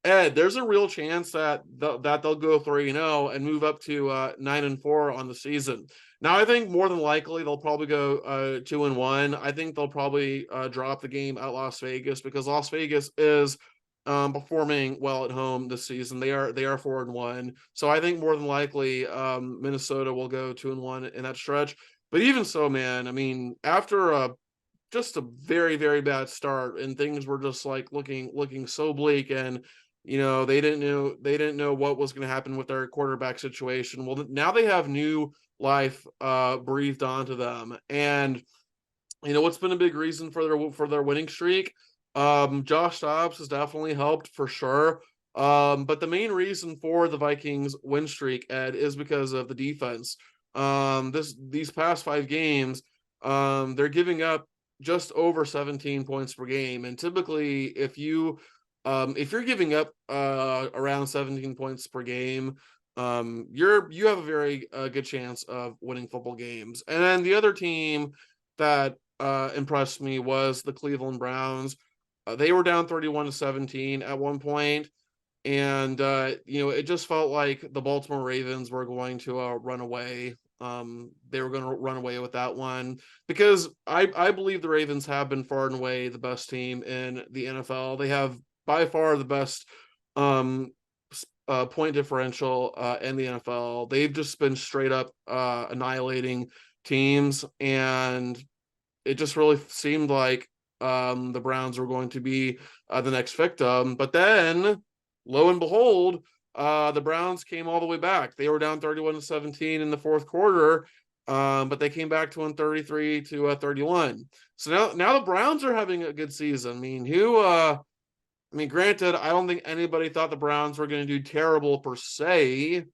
Ed, there's a real chance that they'll go 3-0 and move up to 9-4 on the season. Now, I think more than likely they'll probably go 2-1. I think they'll probably drop the game at Las Vegas, because Las Vegas is performing well at home this season. They are 4-1. So I think more than likely Minnesota will go 2-1 in that stretch. But even so, man, I mean, after just a very, very bad start, and things were just like looking so bleak, and they didn't know what was going to happen with their quarterback situation. Well, now they have new life breathed onto them, and what's been a big reason for their winning streak. Josh Dobbs has definitely helped for sure. But the main reason for the Vikings win streak, Ed, is because of the defense. These past 5 games, they're giving up just over 17 points per game. And typically, if you're giving up around 17 points per game, you have a very good chance of winning football games. And then the other team that impressed me was the Cleveland Browns. They were down 31-17 at one point, and it just felt like the Baltimore Ravens were going to run away. They were going to run away with that one, because I believe the Ravens have been far and away the best team in the NFL. They have by far the best point differential in the NFL. They've just been straight up annihilating teams, and it just really seemed like the Browns were going to be the next victim. But then, lo and behold, the Browns came all the way back. They were down 31-17 in the fourth quarter, but they came back to win 33-31. So now the Browns are having a good season. I mean, granted, I don't think anybody thought the Browns were going to do terrible per se,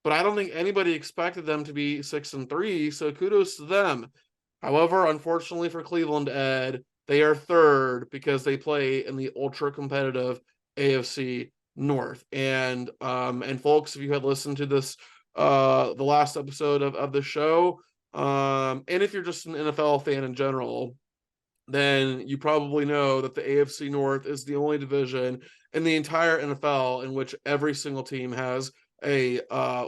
but I don't think anybody expected them to be 6-3. So kudos to them. However, unfortunately for Cleveland, Ed, they are third because they play in the ultra competitive AFC North. And folks, if you had listened to this the last episode of the show, and if you're just an NFL fan in general, then you probably know that the AFC North is the only division in the entire NFL in which every single team has a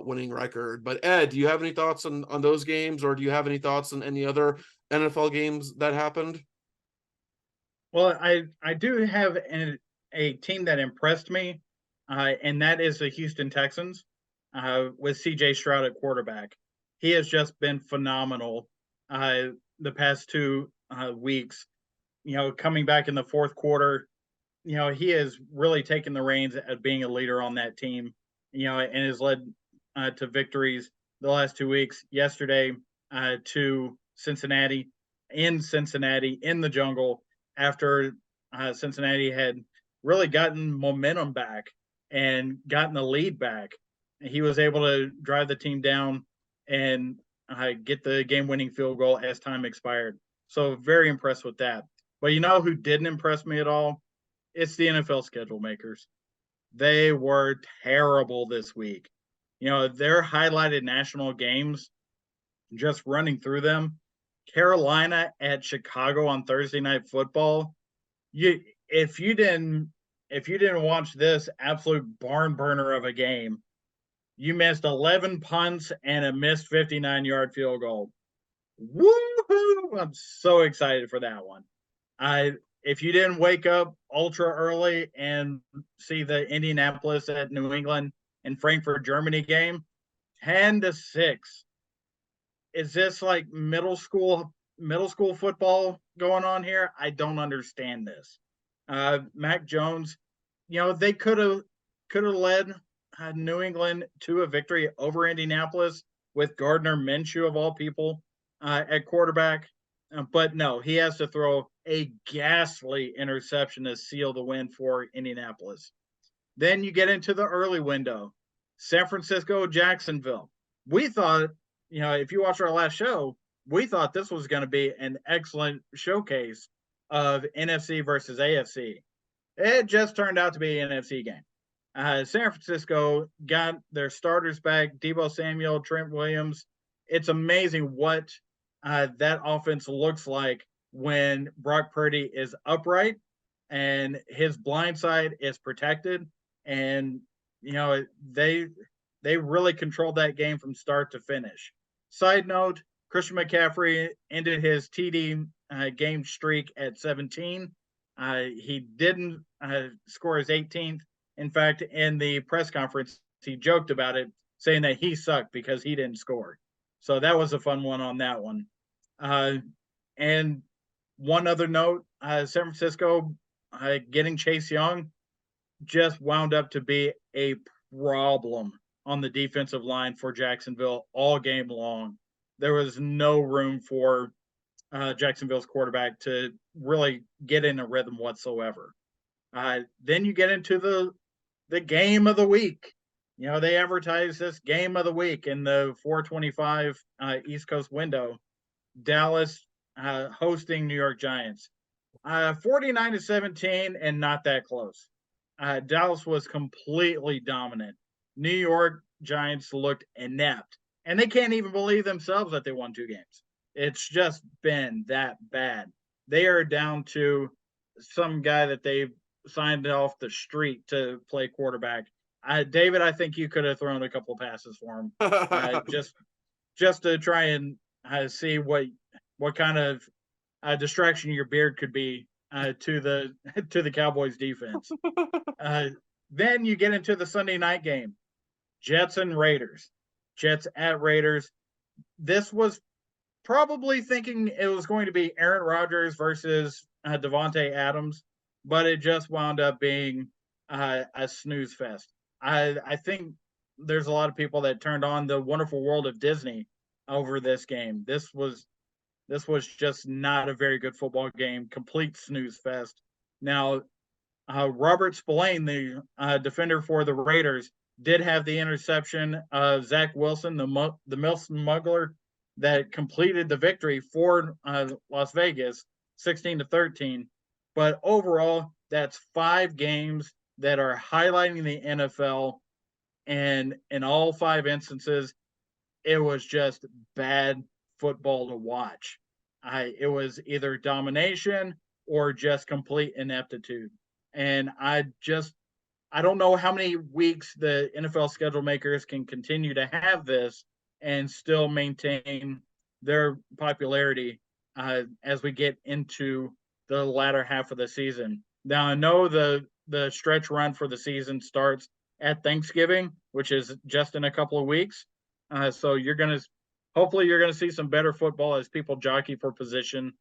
winning record. But Ed, do you have any thoughts on those games, or do you have any thoughts on any other NFL games that happened? Well, I do have a team that impressed me, and that is the Houston Texans with C.J. Stroud at quarterback. He has just been phenomenal the past 2 weeks. Coming back in the fourth quarter, he has really taken the reins at being a leader on that team. And has led to victories the last 2 weeks. Yesterday to Cincinnati in the jungle after Cincinnati had really gotten momentum back and gotten the lead back. He was able to drive the team down and get the game-winning field goal as time expired. So very impressed with that. But you know who didn't impress me at all? It's the NFL schedule makers. They were terrible this week. Their highlighted national games, just running through them. Carolina at Chicago on Thursday Night Football. You if you didn't watch this absolute barn burner of a game, you missed 11 punts and a missed 59-yard field goal. Woohoo! I'm so excited for that one. If you didn't wake up ultra early and see the Indianapolis at New England and Frankfurt Germany game, 10-6. Is this like middle school football going on here? I don't understand this. Mac Jones, they could have led New England to a victory over Indianapolis with Gardner Minshew of all people at quarterback. But no, he has to throw a ghastly interception to seal the win for Indianapolis. Then you get into the early window. San Francisco, Jacksonville. We thought, if you watch our last show, we thought this was going to be an excellent showcase of NFC versus AFC. It just turned out to be an NFC game. San Francisco got their starters back, Deebo Samuel, Trent Williams. It's amazing what that offense looks like when Brock Purdy is upright and his blind side is protected. And, they really controlled that game from start to finish. Side note, Christian McCaffrey ended his TD game streak at 17. He didn't score his 18th. In fact, in the press conference, he joked about it, saying that he sucked because he didn't score. So that was a fun one on that one. And one other note, San Francisco getting Chase Young just wound up to be a problem on the defensive line for Jacksonville all game long. There was no room for Jacksonville's quarterback to really get in a rhythm whatsoever. Then you get into the game of the week. They advertised this game of the week in the 425 East Coast window. Dallas hosting New York Giants. 49-17 and not that close. Dallas was completely dominant. New York Giants looked inept, and they can't even believe themselves that they won 2 games. It's just been that bad. They are down to some guy that they signed off the street to play quarterback. David, I think you could have thrown a couple of passes for him, just to try and see what kind of distraction your beard could be to the Cowboys defense. Then you get into the Sunday night game, Jets and Raiders. Jets at Raiders. This was probably thinking it was going to be Aaron Rodgers versus Devontae Adams, but it just wound up being a snooze fest. I think there's a lot of people that turned on the Wonderful World of Disney over this game. This was just not a very good football game. Complete snooze fest. Now, Robert Spillane, the defender for the Raiders, did have the interception of Zach Wilson, the Milk Smuggler, that completed the victory for Las Vegas, 16-13. But overall, that's 5 games that are highlighting the NFL, and in all 5 instances, it was just bad football to watch. It was either domination or just complete ineptitude. And I don't know how many weeks the NFL schedule makers can continue to have this and still maintain their popularity as we get into the latter half of the season. Now I know the stretch run for the season starts at Thanksgiving, which is just in a couple of weeks. So hopefully you're gonna see some better football as people jockey for position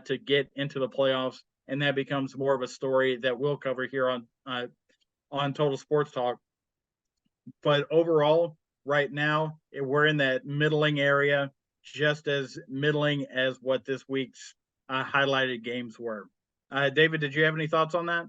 to get into the playoffs, and that becomes more of a story that we'll cover here on Total Sports Talk. But overall, right now, we're in that middling area, just as middling as what this week's highlighted games were. David, did you have any thoughts on that?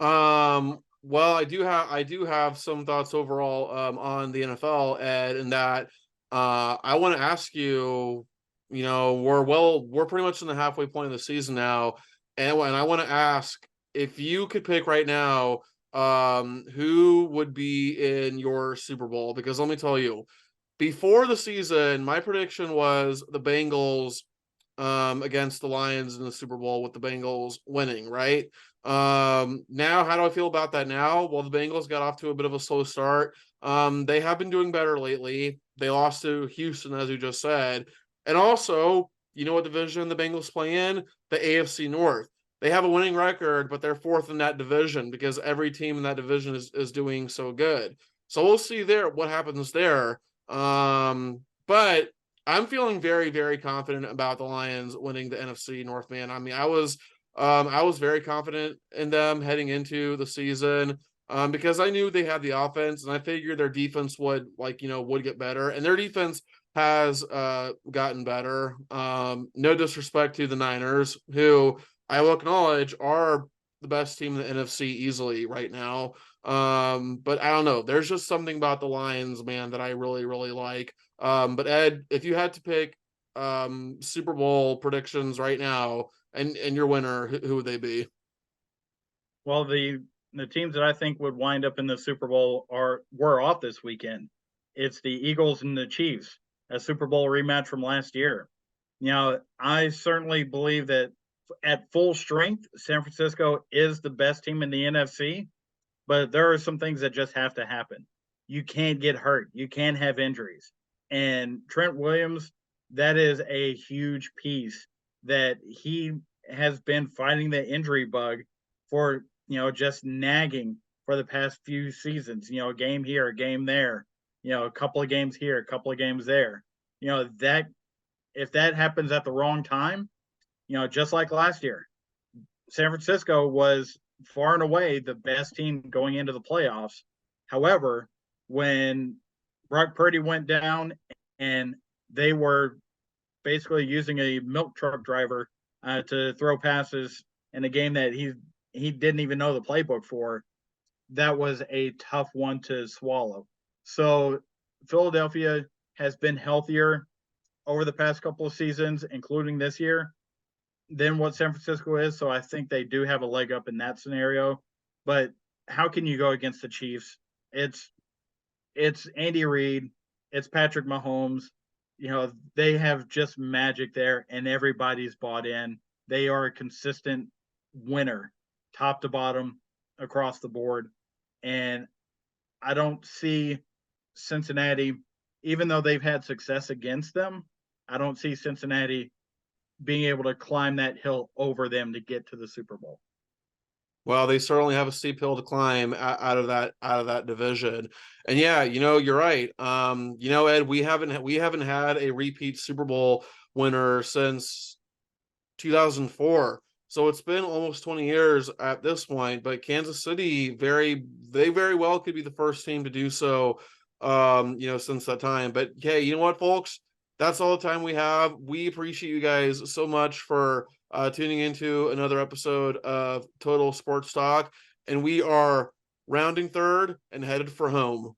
Well, I do have some thoughts overall on the NFL, Ed, in that I want to ask you, we're pretty much in the halfway point of the season now, and I want to ask if you could pick right now, who would be in your Super Bowl? Because let me tell you, before the season, my prediction was the Bengals against the Lions in the Super Bowl, with the Bengals winning, right? Now how do I feel about that now? Well, the Bengals got off to a bit of a slow start. They have been doing better lately. They lost to Houston, as you just said. And also, you know what division the Bengals play in? The AFC North. They have a winning record, but they're fourth in that division because every team in that division is doing so good. So we'll see there what happens there. But I'm feeling very, very confident about the Lions winning the NFC North, man. I mean, I was very confident in them heading into the season, because I knew they had the offense, and I figured their defense would get better, and their defense has gotten better. No disrespect to the Niners, who I will acknowledge are the best team in the NFC easily right now. But I don't know. There's just something about the Lions, man, that I really, really like. But Ed, if you had to pick Super Bowl predictions right now and your winner, who would they be? Well, the teams that I think would wind up in the Super Bowl were off this weekend. It's the Eagles and the Chiefs, a Super Bowl rematch from last year. I certainly believe that at full strength, San Francisco is the best team in the NFC, but there are some things that just have to happen. You can't get hurt. You can't have injuries. And Trent Williams, that is a huge piece that he has been fighting the injury bug for, just nagging for the past few seasons, a game here, a game there, a couple of games here, a couple of games there. That if that happens at the wrong time, just like last year, San Francisco was far and away the best team going into the playoffs. However, when Brock Purdy went down and they were basically using a milk truck driver to throw passes in a game that he didn't even know the playbook for, that was a tough one to swallow. So Philadelphia has been healthier over the past couple of seasons, including this year, than what San Francisco is. So I think they do have a leg up in that scenario. But how can you go against the Chiefs? It's Andy Reid, it's Patrick Mahomes. They have just magic there, and everybody's bought in. They are a consistent winner, top to bottom, across the board. And I don't see Cincinnati, even though they've had success against them, I don't see Cincinnati being able to climb that hill over them to get to the Super Bowl. Well, they certainly have a steep hill to climb out of that division. And yeah, you're right. Ed, we haven't had a repeat Super Bowl winner since 2004. So it's been almost 20 years at this point, but Kansas City they very well could be the first team to do so since that time. But hey, you know what, folks? That's all the time we have. We appreciate you guys so much for tuning into another episode of Total Sports Talk, and we are rounding third and headed for home.